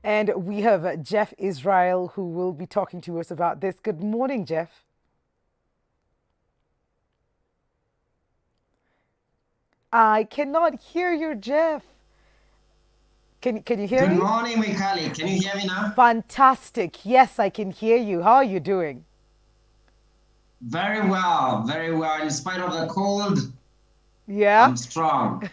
And we have Jeff Israel who will be talking to us about this. Good morning, Jeff. I cannot hear you, Jeff. Can you hear Good me? morning, Mikali. Can you hear me now? Fantastic. Yes, I can hear you. How are you doing? Very well, very well. In spite of the cold, Yeah? I'm strong.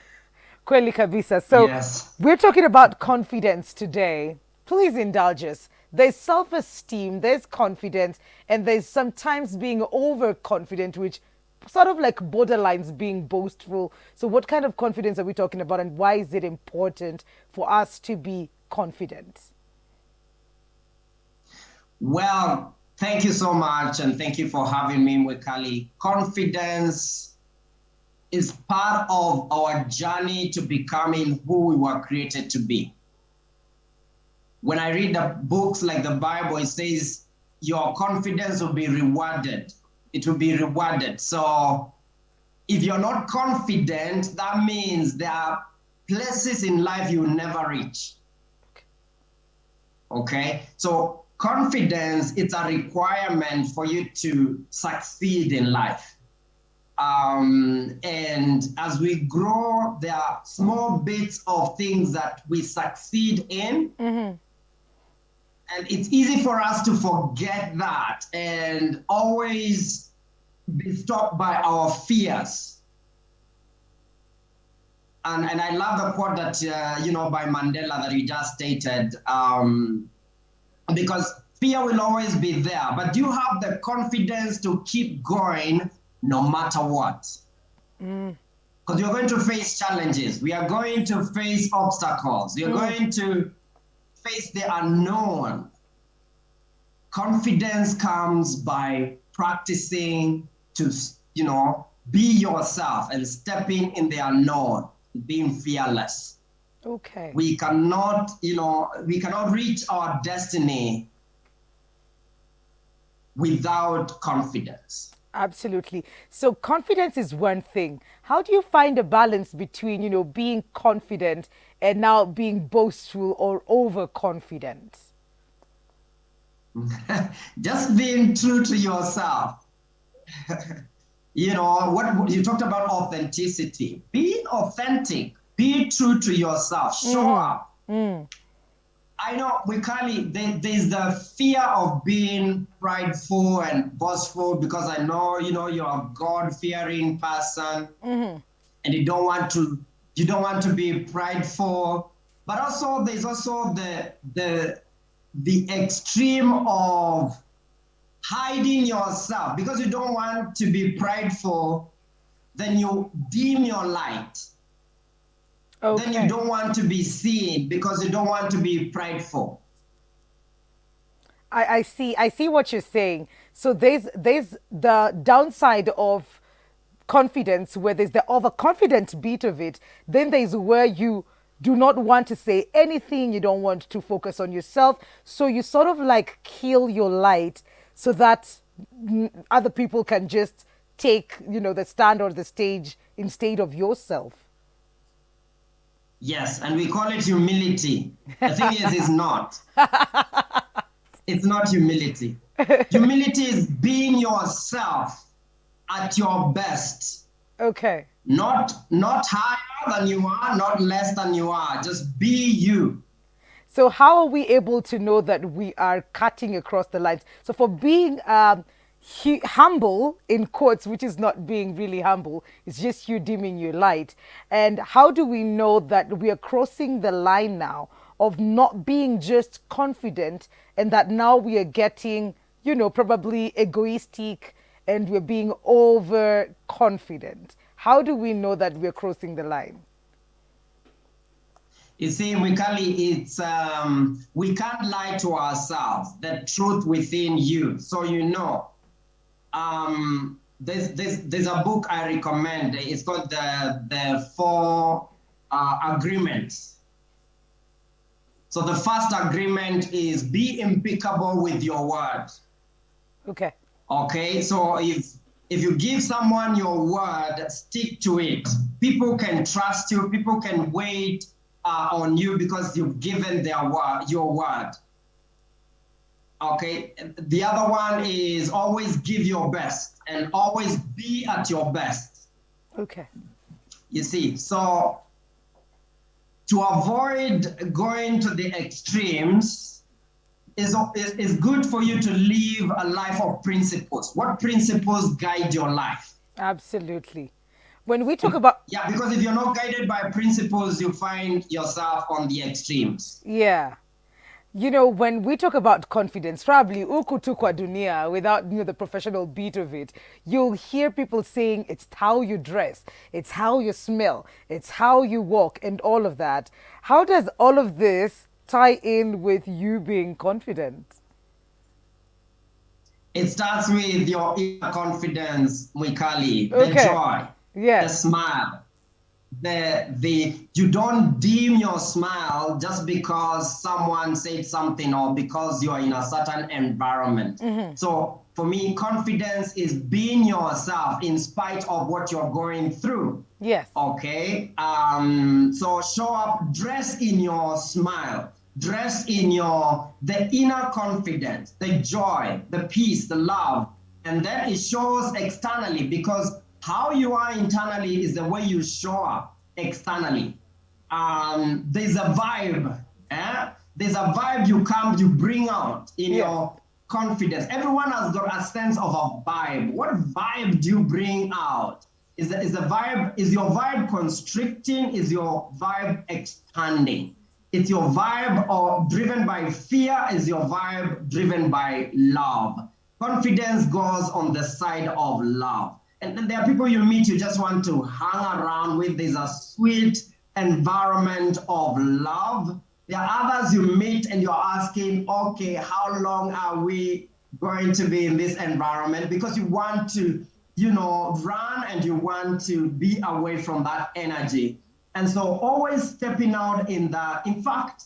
Kweli kabisa. So, Yes. we're talking about confidence today. Please indulge us. There's self esteem, there's confidence, and there's sometimes being overconfident, which sort of like borderlines being boastful. So, what kind of confidence are we talking about, and why is it important for us to be confident? Well, thank you so much, and thank you for having me, Mikali. Confidence is part of our journey to becoming who we were created to be. When I read the books like the Bible, it says your confidence will be rewarded. It will be rewarded. So if you're not confident, that means there are places in life you will never reach. Okay? So confidence is a requirement for you to succeed in life. And as we grow, there are small bits of things that we succeed in. And it's easy for us to forget that and always be stopped by our fears. And I love the quote that, by Mandela that you just stated, because fear will always be there, but you have the confidence to keep going no matter what. Because you're going to face challenges. We are going to face obstacles. You're going to face the unknown. Confidence comes by practicing to, be yourself and stepping in the unknown, being fearless. Okay. We cannot, we cannot reach our destiny without confidence. Absolutely. So confidence is one thing. How do you find a balance between, being confident and now being boastful or overconfident? Just being true to yourself. What you talked about authenticity. Being authentic, be true to yourself, show up. I know we can't, there's the fear of being prideful and boastful because I know, you're a God-fearing person and you don't want to be prideful. But also there's also the extreme of hiding yourself because you don't want to be prideful, then you dim your light. Then you Okay. don't want to be seen because you don't want to be prideful. I see what you're saying. So there's the downside of confidence where there's the overconfident bit of it. Then there's where you do not want to say anything, you don't want to focus on yourself. So you sort of like kill your light so that other people can just take, the stand or the stage instead of yourself. Yes, and we call it humility. The thing is, it's not. It's not humility. Humility is being yourself at your best. Okay. Not higher than you are, not less than you are. Just be you. So how are we able to know that we are cutting across the lines? So for being humble in quotes, which is not being really humble, it's just you dimming your light. And how do we know that we are crossing the line now of not being just confident and that now we are getting, probably egoistic and we're being overconfident? How do we know that we're crossing the line? You see, it's we can't lie to ourselves. The truth within you. So there's a book I recommend. It's called the Four Agreements. So the first agreement is be impeccable with your word. Okay. Okay, so if you give someone your word, stick to it. People can trust you. People can wait on you because you've given your word. Okay. The other one is always give your best and always be at your best. Okay. You see, so to avoid going to the extremes is good for you to live a life of principles. What principles guide your life? Absolutely. When we talk about, Yeah, because if you're not guided by principles, you find yourself on the extremes. yeah, you know, when we talk about confidence, probably uku tu kwa dunia, without the professional beat of it, you'll hear people saying it's how you dress, it's how you smell, it's how you walk, and all of that. How does all of this tie in with you being confident? It starts with your inner confidence, Mwikali, the Okay. joy, the Yes. smile. The you don't dim your smile just because someone said something or because you are in a certain environment. So for me, confidence is being yourself in spite of what you're going through. Yes. Okay. So show up, dress in your smile, dress in the inner confidence, the joy, the peace, the love, and then it shows externally because how you are internally is the way you show up externally. There's a vibe, there's a vibe you bring out in Yes. your confidence. Everyone has got a sense of a vibe. What vibe do you bring out? Is your vibe constricting? Is your vibe expanding? Is your vibe or driven by fear? Is your vibe driven by love? Confidence goes on the side of love. And then there are people you meet you just want to hang around with. There's a sweet environment of love. There are others you meet and you're asking, okay, how long are we going to be in this environment? Because you want to, run and you want to be away from that energy. And so always stepping out in that. In fact,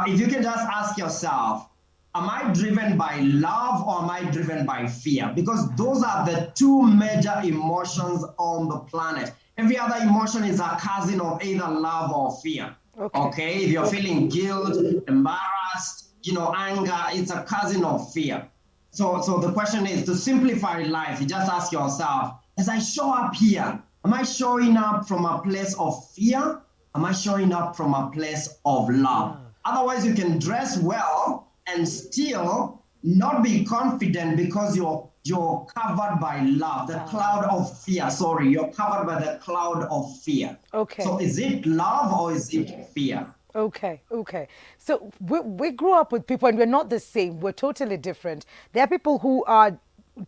if you can just ask yourself, am I driven by love or am I driven by fear? Because those are the two major emotions on the planet. Every other emotion is a cousin of either love or fear. Okay? If you're feeling guilt, embarrassed, anger, it's a cousin of fear. So the question is to simplify life, you just ask yourself, as I show up here, am I showing up from a place of fear? Am I showing up from a place of love? Otherwise, you can dress well and still not be confident because you're covered by love, the cloud of fear. Sorry, you're covered by the cloud of fear. Okay. So is it love or is it fear? Okay, okay. So we grew up with people and we're not the same. We're totally different. There are people who are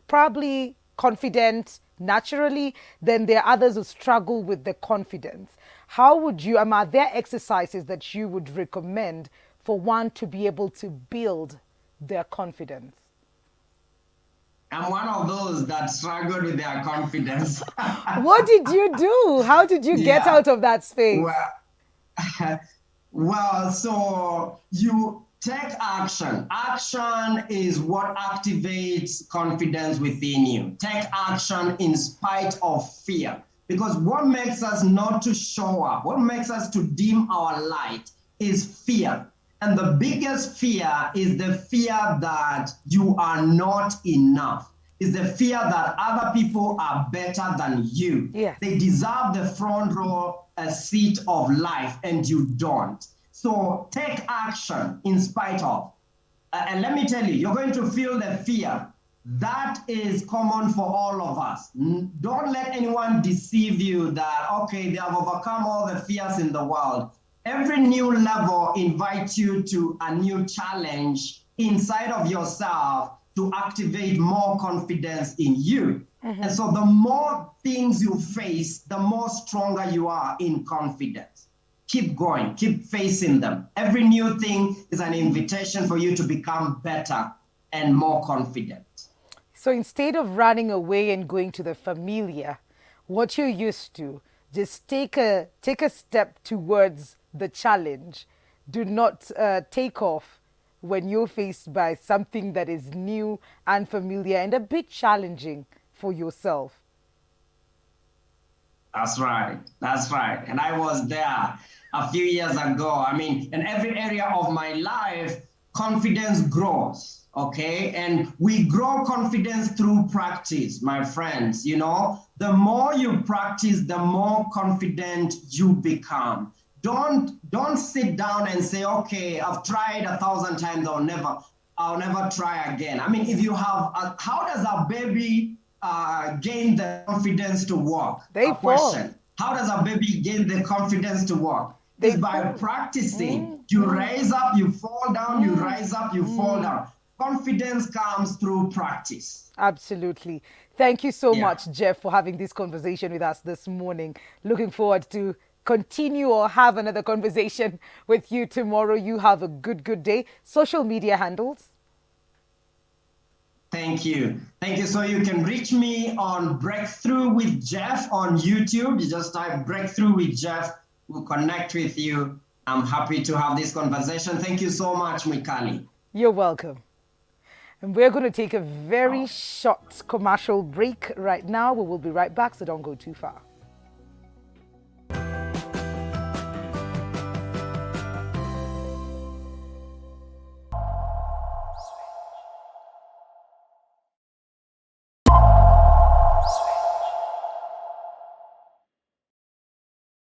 probably confident naturally, then there are others who struggle with the confidence. How would you, are there exercises that you would recommend for one to be able to build their confidence? I'm one of those that struggled with their confidence. What did you do? How did you get Yeah. out of that space? Well, so you take action. Action is what activates confidence within you. Take action in spite of fear. Because what makes us not to show up, what makes us to dim our light is fear. And the biggest fear is the fear that you are not enough. Is the fear that other people are better than you. Yes. They deserve the front row seat of life and you don't. So take action in spite of. And let me tell you, you're going to feel the fear. That is common for all of us. Don't let anyone deceive you that, okay, they have overcome all the fears in the world. Every new level invites you to a new challenge inside of yourself to activate more confidence in you. And so the more things you face, the more stronger you are in confidence. Keep going, keep facing them. Every new thing is an invitation for you to become better and more confident. So instead of running away and going to the familiar, what you're used to, just take a step towards the challenge. Do not take off when you're faced by something that is new, unfamiliar, and a bit challenging for yourself. That's right. That's right. And I was there a few years ago. I mean, in every area of my life, confidence grows. Okay. And we grow confidence through practice, my friends. You know, the more you practice, the more confident you become. Don't sit down and say, okay, I've tried 1,000 times, I'll never try again. I mean, if you have, how does a baby gain the confidence to walk? They A fall. question. How does a baby gain the confidence to walk? They It's by fall. practicing. You rise up, you fall down, you rise up, you fall down. Confidence comes through practice. Absolutely. Thank you so Yeah. much, Jeff, for having this conversation with us this morning. Looking forward to continue or have another conversation with you tomorrow. You have a good day. Social media handles. Thank you. Thank you. So you can reach me on Breakthrough with Jeff on YouTube. You just type Breakthrough with Jeff. We'll connect with you. I'm happy to have this conversation. Thank you so much, Mikali. You're welcome. And we're going to take a very short commercial break right now. We will be right back, so don't go too far.